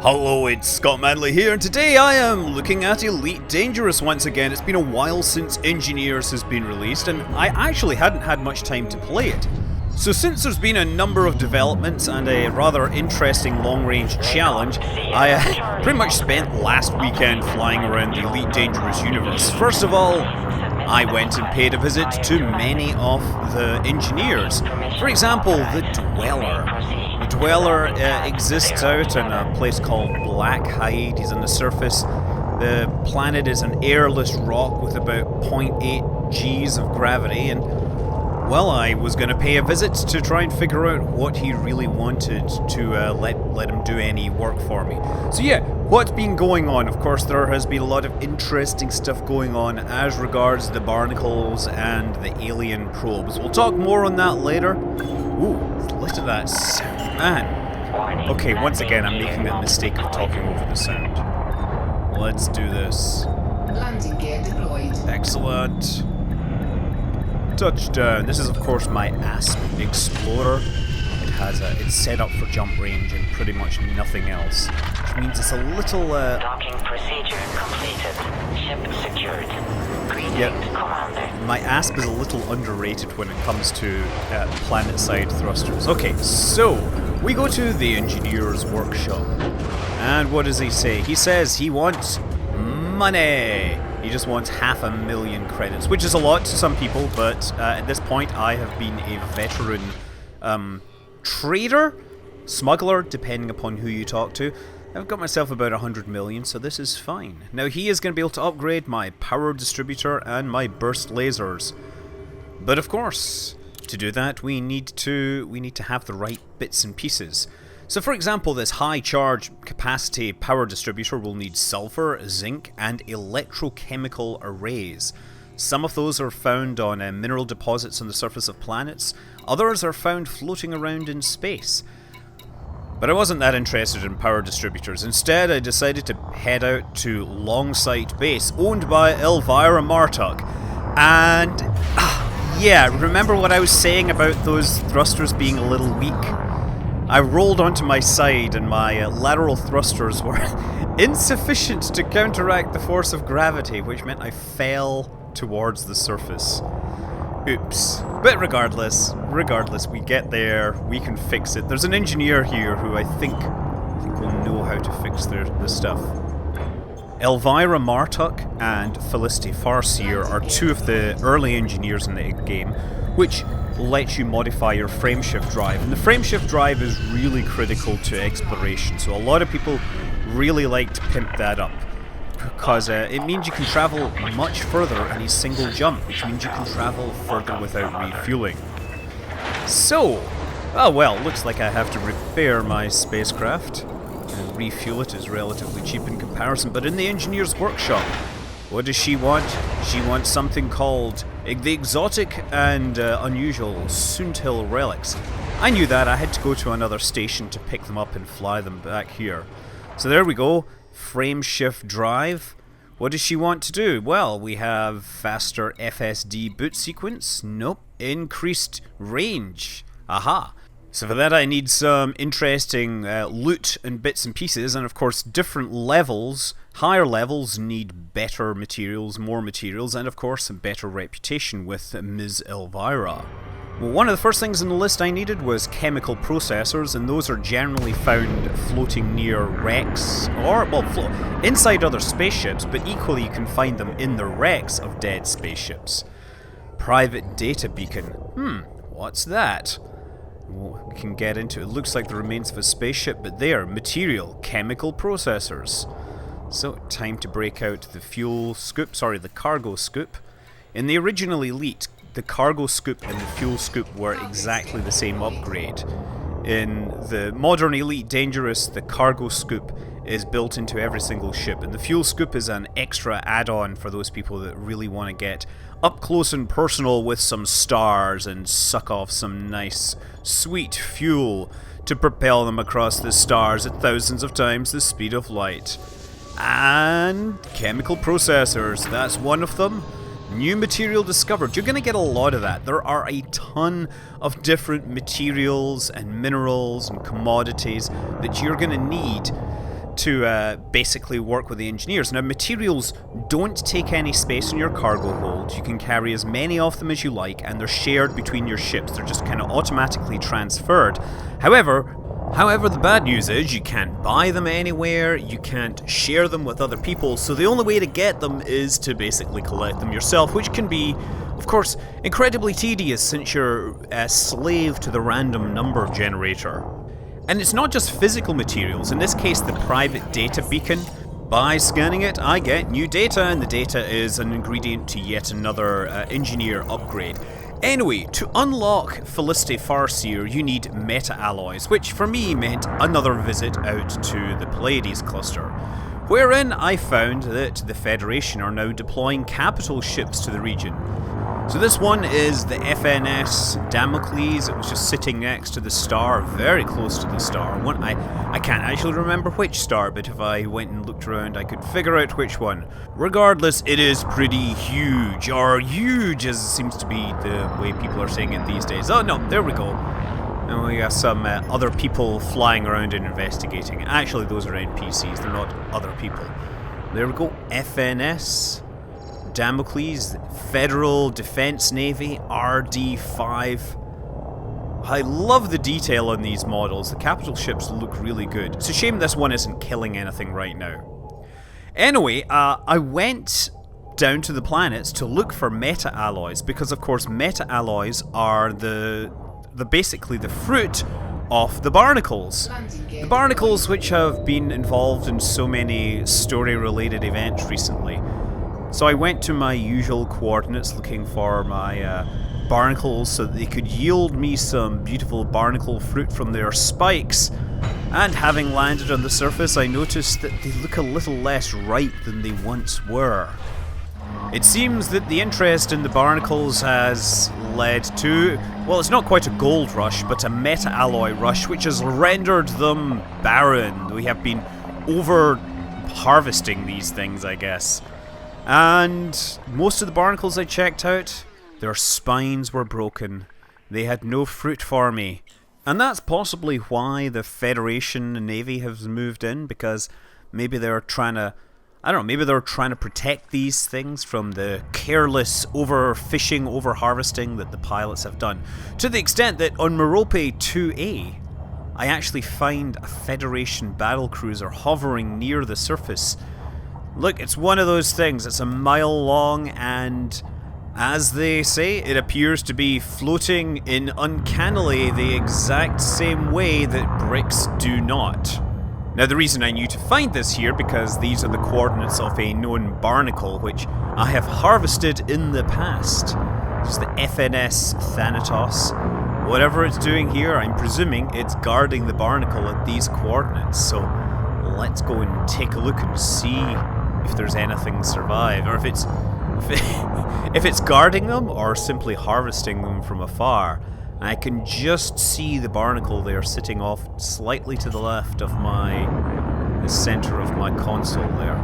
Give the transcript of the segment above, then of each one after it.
Hello, it's Scott Manley here, and today I am looking at Elite Dangerous once again. It's been a while since Engineers has been released, and I actually hadn't had much time to play it. So since there's been a number of developments and a rather interesting long-range challenge, I pretty much spent last weekend flying around the Elite Dangerous universe. First of all, I went and paid a visit to many of the engineers. For example, the Dweller. The Dweller exists out in a place called Blackhide. He's on the surface. The planet is an airless rock with about 0.8 Gs of gravity, and well, I was going to pay a visit to try and figure out what he really wanted to let him do any work for me. So yeah, what's been going on? Of course, there has been a lot of interesting stuff going on as regards the barnacles and the alien probes. We'll talk more on that later. Ooh, listen to that sound, man. Okay, once again, I'm making the mistake of talking over the sound. Let's do this. Landing gear deployed. Excellent. Touchdown. This is of course my Asp Explorer. It's set up for jump range and pretty much nothing else, which means it's a little Docking procedure completed. Ship secured. Greetings, Commander. my Asp is a little underrated when it comes to planet side thrusters. Okay, so we go to the engineer's workshop, and what does he say? He says he wants money. He just wants 500,000 credits, which is a lot to some people, but at this point I have been a veteran trader, smuggler, depending upon who you talk to. I've got myself about 100 million, so this is fine. Now he is going to be able to upgrade my power distributor and my burst lasers. But of course, to do that we need to have the right bits and pieces. So for example, this high charge capacity power distributor will need sulfur, zinc, and electrochemical arrays. Some of those are found on mineral deposits on the surface of planets, others are found floating around in space. But I wasn't that interested in power distributors. Instead, I decided to head out to Longsight Base, owned by Elvira Martok. And yeah, remember what I was saying about those thrusters being a little weak? I rolled onto my side and my lateral thrusters were insufficient to counteract the force of gravity, which meant I fell towards the surface. Oops. But regardless, we get there, we can fix it. There's an engineer here who I think will know how to fix the stuff. Elvira Martok and Felicity Farseer are two of the early engineers in the game, which lets you modify your frameshift drive. And the frameshift drive is really critical to exploration, so a lot of people really like to pimp that up, because it means you can travel much further in a single jump, which means you can travel further without refueling. So, oh well, looks like I have to repair my spacecraft, and refuel it is relatively cheap in comparison, but in the engineer's workshop, what does she want? She wants something called the exotic and unusual Soontil relics. I knew that. I had to go to another station to pick them up and fly them back here. So there we go. Frame shift drive. What does she want to do? Well, we have faster FSD boot sequence. Nope. Increased range. Aha. So for that I need some interesting loot and bits and pieces, and of course different levels, higher levels need better materials, more materials, and of course a better reputation with Ms. Elvira. Well, one of the first things on the list I needed was chemical processors, and those are generally found floating near wrecks, or, well, inside other spaceships, but equally you can find them in the wrecks of dead spaceships. Private data beacon. What's that? We can get into it. It looks like the remains of a spaceship, but they are material, chemical processors. So, time to break out the cargo scoop. In the original Elite, the cargo scoop and the fuel scoop were exactly the same upgrade. In the modern Elite Dangerous, the cargo scoop is built into every single ship, and the fuel scoop is an extra add-on for those people that really want to get up close and personal with some stars and suck off some nice, sweet fuel to propel them across the stars at thousands of times the speed of light. And chemical processors, that's one of them. New material discovered. You're going to get a lot of that. There are a ton of different materials and minerals and commodities that you're going to need to basically work with the engineers. Now, materials don't take any space in your cargo hold. You can carry as many of them as you like, and they're shared between your ships. They're just kind of automatically transferred. However, the bad news is you can't buy them anywhere, you can't share them with other people, so the only way to get them is to basically collect them yourself, which can be, of course, incredibly tedious since you're a slave to the random number generator. And it's not just physical materials, in this case the private data beacon. By scanning it, I get new data, and the data is an ingredient to yet another engineer upgrade. Anyway, to unlock Felicity Farseer, you need meta-alloys, which for me meant another visit out to the Pleiades cluster, wherein I found that the Federation are now deploying capital ships to the region. So this one is the FNS Damocles. It was just sitting next to the star, very close to the star. I can't actually remember which star, but if I went and looked around I could figure out which one. Regardless, it is pretty huge, or huge as seems to be the way people are saying it these days. Oh no, there we go. And we got some other people flying around and investigating. Actually, those are NPCs, they're not other people. There we go, FNS Damocles, Federal Defense Navy, RD5. I love the detail on these models. The capital ships look really good. It's a shame this one isn't killing anything right now. Anyway, I went down to the planets to look for meta-alloys, because of course meta-alloys are basically the fruit of the barnacles. The barnacles which have been involved in so many story-related events recently. So I went to my usual coordinates looking for my barnacles so that they could yield me some beautiful barnacle fruit from their spikes. And having landed on the surface, I noticed that they look a little less ripe than they once were. It seems that the interest in the barnacles has led to, well, it's not quite a gold rush, but a meta-alloy rush, which has rendered them barren. We have been over-harvesting these things, I guess. And most of the barnacles I checked out, their spines were broken. They had no fruit for me. And that's possibly why the Federation Navy has moved in, because maybe they're trying to, I don't know, maybe they're trying to protect these things from the careless overfishing, overharvesting that the pilots have done. To the extent that on Merope 2A, I actually find a Federation battlecruiser hovering near the surface. Look, it's one of those things. It's a mile long, and as they say, it appears to be floating in uncannily the exact same way that bricks do not. Now, the reason I knew to find this here, because these are the coordinates of a known barnacle which I have harvested in the past. It's the FNS Thanatos. Whatever it's doing here, I'm presuming it's guarding the barnacle at these coordinates. So let's go and take a look and see if there's anything survive, or if it's guarding them or simply harvesting them from afar. I can just see the barnacle there sitting off slightly to the left of the center of my console there.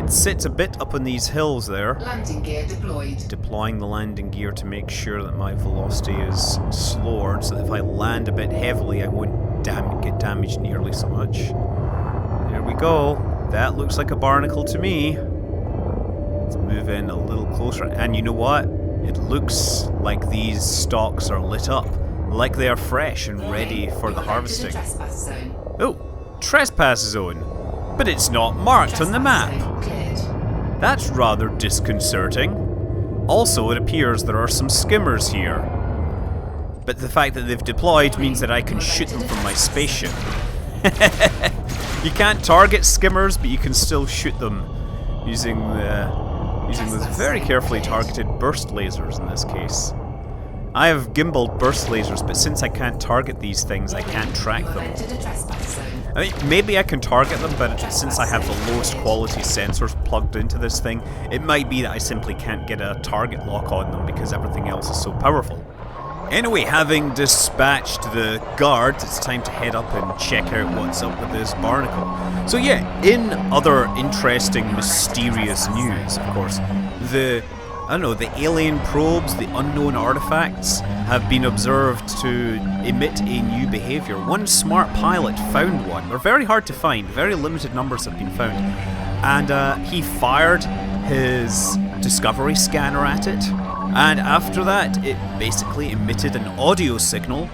It sits a bit up on these hills there. Landing gear deployed. Deploying the landing gear to make sure that my velocity is slower, so that if I land a bit heavily I won't get damaged nearly so much. There we go. That looks like a barnacle to me. Let's move in a little closer, and you know what? It looks like these stalks are lit up, like they are fresh and ready for the harvesting. Oh, trespass zone. But it's not marked on the map. That's rather disconcerting. Also, it appears there are some skimmers here. But the fact that they've deployed means that I can shoot them from my spaceship. You can't target skimmers, but you can still shoot them using those very carefully targeted burst lasers in this case. I have gimbaled burst lasers, but since I can't target these things, I can't track them. I mean, maybe I can target them, but since I have the lowest quality sensors plugged into this thing, it might be that I simply can't get a target lock on them because everything else is so powerful. Anyway, having dispatched the guards, it's time to head up and check out what's up with this barnacle. So yeah, in other interesting, mysterious news, of course, the I don't know, the alien probes, the unknown artifacts have been observed to emit a new behaviour. One smart pilot found one. They're very hard to find. Very limited numbers have been found. And he fired his discovery scanner at it. And after that, it basically emitted an audio signal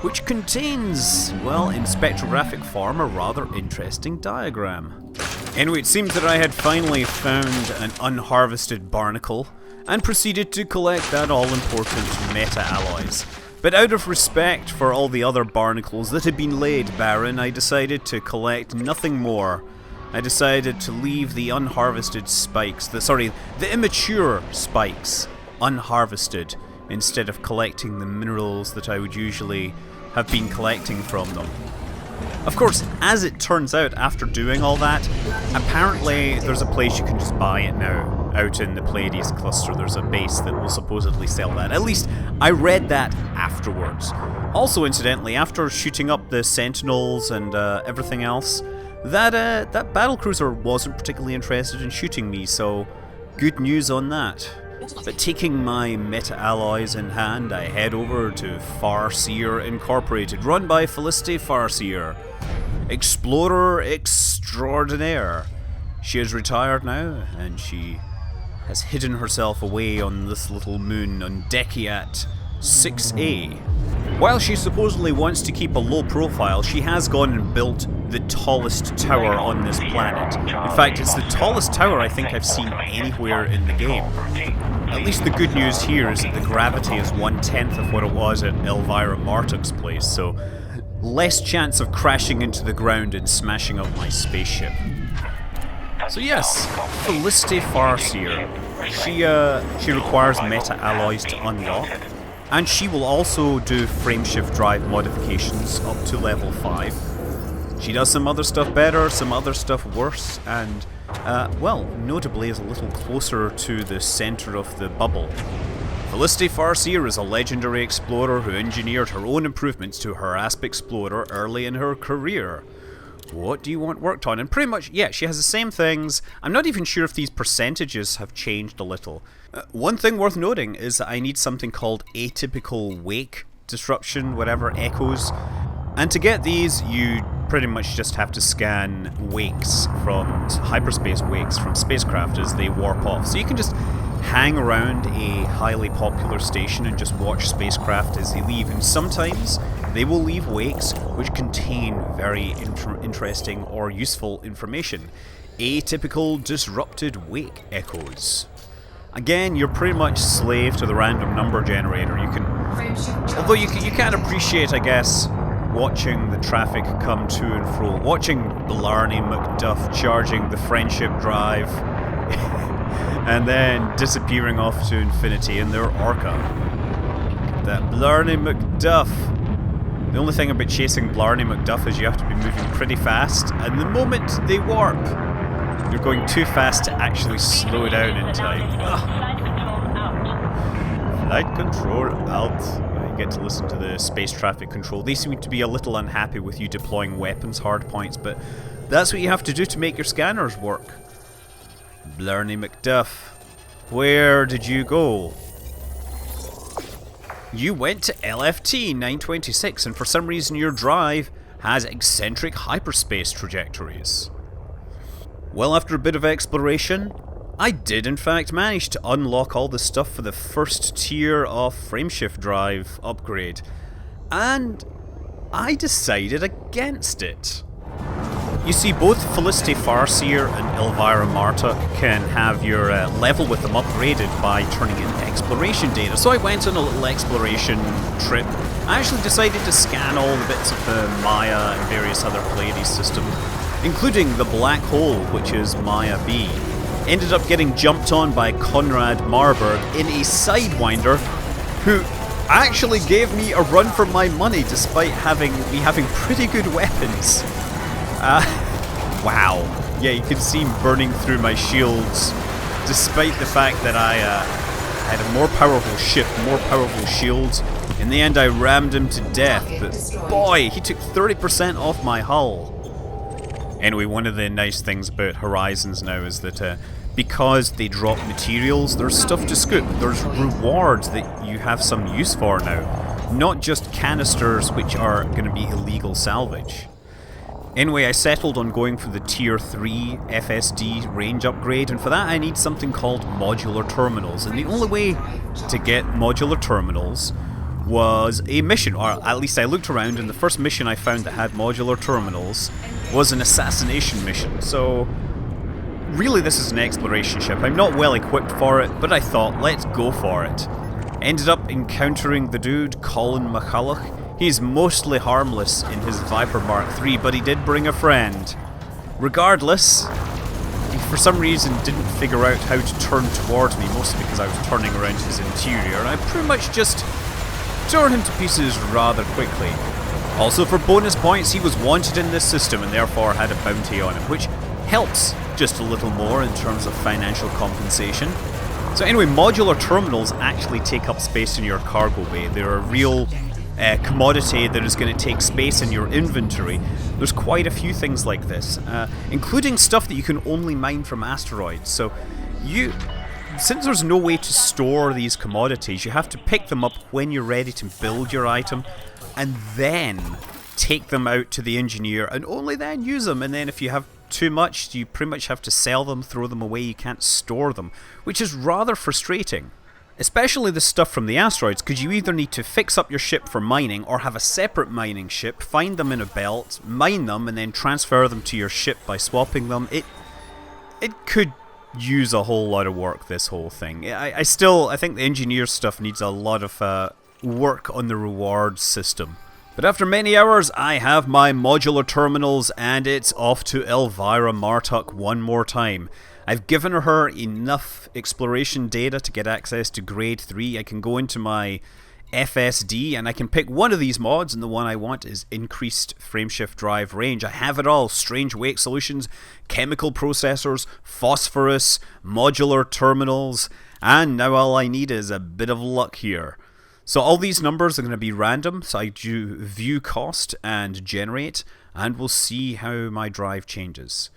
which contains, well, in spectrographic form, a rather interesting diagram. Anyway, it seems that I had finally found an unharvested barnacle and proceeded to collect that all-important meta-alloys. But out of respect for all the other barnacles that had been laid barren, I decided to collect nothing more. I decided to leave the unharvested spikes, the immature spikes, unharvested, instead of collecting the minerals that I would usually have been collecting from them. Of course, as it turns out, after doing all that, apparently there's a place you can just buy it now. Out in the Pleiades cluster, there's a base that will supposedly sell that. At least, I read that afterwards. Also, incidentally, after shooting up the Sentinels and everything else, that battlecruiser wasn't particularly interested in shooting me, so good news on that. But taking my meta-alloys in hand, I head over to Farseer Incorporated, run by Felicity Farseer, explorer extraordinaire. She is retired now, and she has hidden herself away on this little moon on Dekiat 6A. While she supposedly wants to keep a low profile, she has gone and built the tallest tower on this planet. In fact, it's the tallest tower I think I've seen anywhere in the game. At least the good news here is that the gravity is 1/10 of what it was at Elvira Martuk's place, so less chance of crashing into the ground and smashing up my spaceship. So yes, Felicity Farseer. She requires meta-alloys to unlock, and she will also do frameshift drive modifications up to level 5. She does some other stuff better, some other stuff worse, and well, notably is a little closer to the centre of the bubble. Felicity Farseer is a legendary explorer who engineered her own improvements to her Asp Explorer early in her career. What do you want worked on? And pretty much, yeah, she has the same things. I'm not even sure if these percentages have changed a little. One thing worth noting is that I need something called atypical wake disruption, whatever, echoes. And to get these, you pretty much just have to scan wakes from hyperspace wakes from spacecraft as they warp off. So you can just hang around a highly popular station and just watch spacecraft as they leave. And sometimes they will leave wakes which contain very interesting or useful information. Atypical disrupted wake echoes. Again, you're pretty much slave to the random number generator. You can, although you can appreciate, I guess, watching the traffic come to and fro, watching Blarney McDuff charging the friendship drive and then disappearing off to infinity in their Orca. That Blarney McDuff. The only thing about chasing Blarney McDuff is you have to be moving pretty fast, and the moment they warp, you're going too fast to actually slow down in time. Flight control out. Get to listen to the space traffic control. They seem to be a little unhappy with you deploying weapons hardpoints, but that's what you have to do to make your scanners work. Blarney McDuff, where did you go? You went to LFT 926, and for some reason your drive has eccentric hyperspace trajectories. Well, after a bit of exploration, I did in fact manage to unlock all the stuff for the first tier of frameshift drive upgrade, and I decided against it. You see, both Felicity Farseer and Elvira Martuk can have your level with them upgraded by turning in exploration data. So I went on a little exploration trip. I actually decided to scan all the bits of the Maya and various other Pleiades systems, including the black hole, which is Maya B. Ended up getting jumped on by Conrad Marburg in a Sidewinder, who actually gave me a run for my money despite me having pretty good weapons. Wow. Yeah, you can see him burning through my shields, despite the fact that I had a more powerful ship, more powerful shields. In the end, I rammed him to death, but boy, he took 30% off my hull. Anyway, one of the nice things about Horizons now is that because they drop materials, there's stuff to scoop, there's rewards that you have some use for now, not just canisters which are going to be illegal salvage. Anyway, I settled on going for the Tier 3 FSD range upgrade, and for that I need something called modular terminals, and the only way to get modular terminals was a mission, or at least I looked around, and the first mission I found that had modular terminals was an assassination mission. So really this is an exploration ship. I'm not well equipped for it, but I thought, let's go for it. Ended up encountering the dude, Colin McCulloch. He's mostly harmless in his Viper Mark III, but he did bring a friend. Regardless, he for some reason didn't figure out how to turn towards me, mostly because I was turning around his interior, and I pretty much just tore him to pieces rather quickly. Also, for bonus points, he was wanted in this system and therefore had a bounty on him, which helps just a little more in terms of financial compensation. So anyway, modular terminals actually take up space in your cargo bay. They're a real commodity that is going to take space in your inventory. There's quite a few things like this, including stuff that you can only mine from asteroids. So since there's no way to store these commodities, you have to pick them up when you're ready to build your item, and then take them out to the engineer, and only then use them. And then if you have too much, you pretty much have to sell them, throw them away, you can't store them, which is rather frustrating. Especially the stuff from the asteroids, because you either need to fix up your ship for mining, or have a separate mining ship, find them in a belt, mine them, and then transfer them to your ship by swapping them. It could use a whole lot of work, this whole thing. I think the engineer stuff needs a lot of work on the reward system. But after many hours, I have my modular terminals, and it's off to Elvira Martuk one more time. I've given her enough exploration data to get access to grade 3. I can go into my FSD and I can pick one of these mods, and the one I want is increased frameshift drive range. I have it all: strange wake solutions, chemical processors, phosphorus, modular terminals, and now all I need is a bit of luck here. So all these numbers are going to be random, so I do view cost and generate, and we'll see how my drive changes.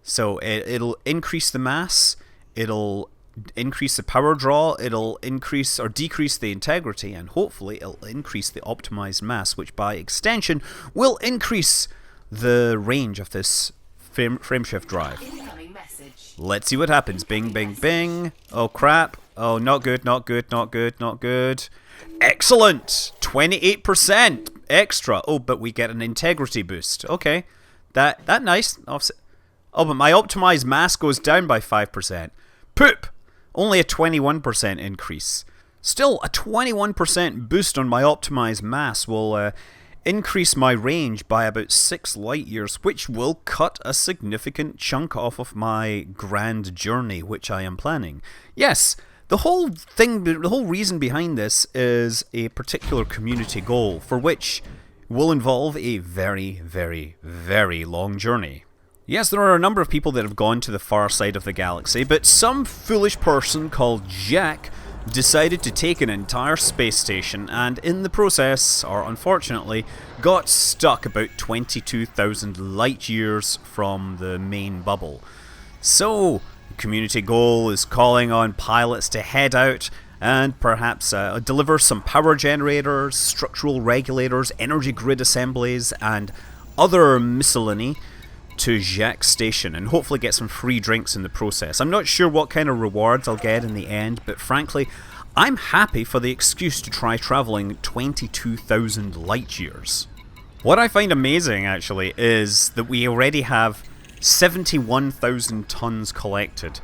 So it'll increase the mass, it'll increase the power draw, it'll increase or decrease the integrity, and hopefully it'll increase the optimized mass, which by extension will increase the range of this frameshift drive. Let's see what happens. Bing, bing, bing. Oh crap. Oh, not good, not good, not good, not good. Excellent! 28% extra. Oh, but we get an integrity boost. Okay. That nice. Offset. Oh, but my optimized mass goes down by 5%. Poop! Only a 21% increase. Still, a 21% boost on my optimized mass will increase my range by about 6 light years, which will cut a significant chunk off of my grand journey, which I am planning. Yes, the whole reason behind this is a particular community goal, for which will involve a very, very, very long journey. Yes, there are a number of people that have gone to the far side of the galaxy, but some foolish person called Jack decided to take an entire space station, and in the process, or unfortunately, got stuck about 22,000 light years from the main bubble. So, the community goal is calling on pilots to head out and perhaps deliver some power generators, structural regulators, energy grid assemblies, and other miscellany to Jacques Station, and hopefully get some free drinks in the process. I'm not sure what kind of rewards I'll get in the end, but frankly, I'm happy for the excuse to try travelling 22,000 light years. What I find amazing, actually, is that we already have 71,000 tons collected.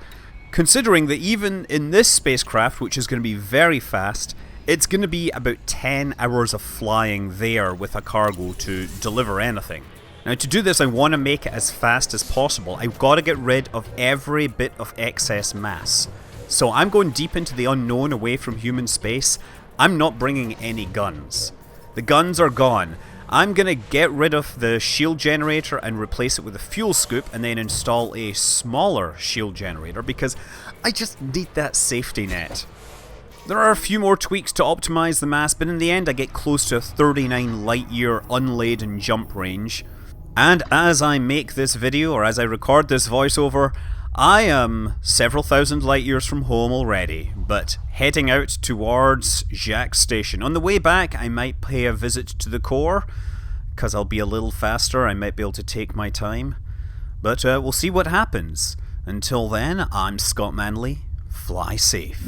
Considering that even in this spacecraft, which is going to be very fast, it's going to be about 10 hours of flying there with a cargo to deliver anything. Now, to do this, I want to make it as fast as possible. I've got to get rid of every bit of excess mass. So I'm going deep into the unknown, away from human space. I'm not bringing any guns. The guns are gone. I'm going to get rid of the shield generator and replace it with a fuel scoop, and then install a smaller shield generator, because I just need that safety net. There are a few more tweaks to optimize the mass, but in the end I get close to a 39 light year unladen jump range. And as I make this video, or as I record this voiceover, I am several thousand light years from home already, but heading out towards Jacques Station. On the way back, I might pay a visit to the core, because I'll be a little faster. I might be able to take my time. But we'll see what happens. Until then, I'm Scott Manley. Fly safe.